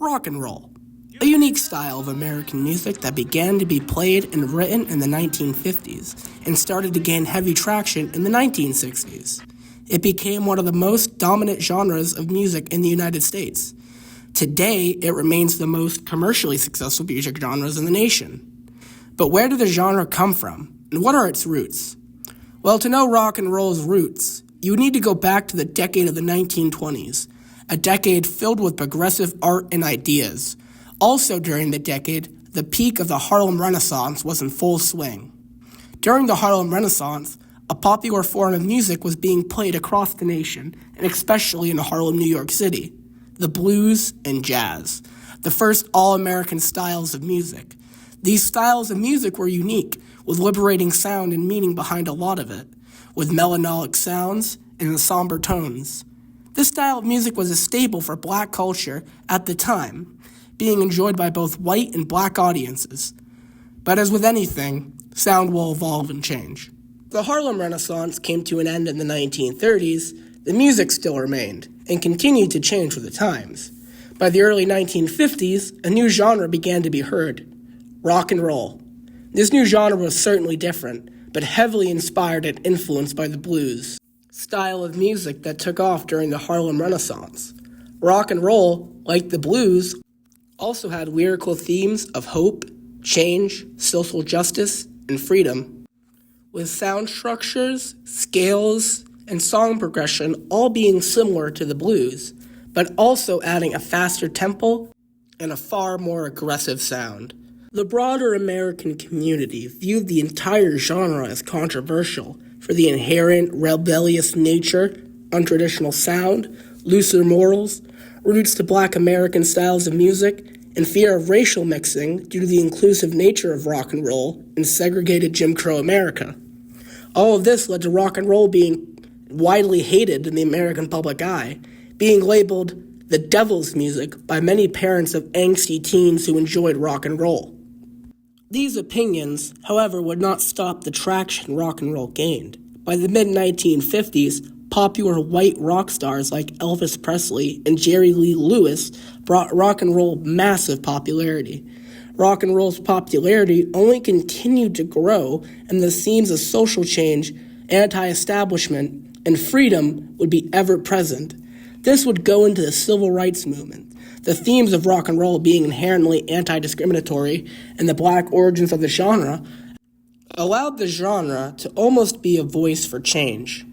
Rock and roll, a unique style of American music that began to be played and written in the 1950s and started to gain heavy traction in the 1960s. It became one of the most dominant genres of music in the United States. Today, it remains the most commercially successful music genres in the nation. But where did the genre come from, and what are its roots? Well, to know rock and roll's roots, you would need to go back to the decade of the 1920s, a decade filled with progressive art and ideas. Also during the decade, the peak of the Harlem Renaissance was in full swing. During the Harlem Renaissance, a popular form of music was being played across the nation, and especially in Harlem, New York City: the blues and jazz, the first all-American styles of music. These styles of music were unique, with liberating sound and meaning behind a lot of it, with melancholic sounds and somber tones. This style of music was a staple for black culture at the time, being enjoyed by both white and black audiences. But as with anything, sound will evolve and change. The Harlem Renaissance came to an end in the 1930s. The music still remained and continued to change with the times. By the early 1950s, a new genre began to be heard: rock and roll. This new genre was certainly different, but heavily inspired and influenced by the blues style of music that took off during the Harlem Renaissance. Rock and roll, like the blues, also had lyrical themes of hope, change, social justice, and freedom, with sound structures, scales, and song progression all being similar to the blues, but also adding a faster tempo and a far more aggressive sound. The broader American community viewed the entire genre as controversial for the inherent rebellious nature, untraditional sound, looser morals, roots to black American styles of music, and fear of racial mixing due to the inclusive nature of rock and roll in segregated Jim Crow America. All of this led to rock and roll being widely hated in the American public eye, being labeled the devil's music by many parents of angsty teens who enjoyed rock and roll. These opinions, however, would not stop the traction rock and roll gained. By the mid-1950s, popular white rock stars like Elvis Presley and Jerry Lee Lewis brought rock and roll massive popularity. Rock and roll's popularity only continued to grow, and the themes of social change, anti-establishment, and freedom would be ever present. This would go into the civil rights movement, the themes of rock and roll being inherently anti-discriminatory, and the black origins of the genre allowed the genre to almost be a voice for change.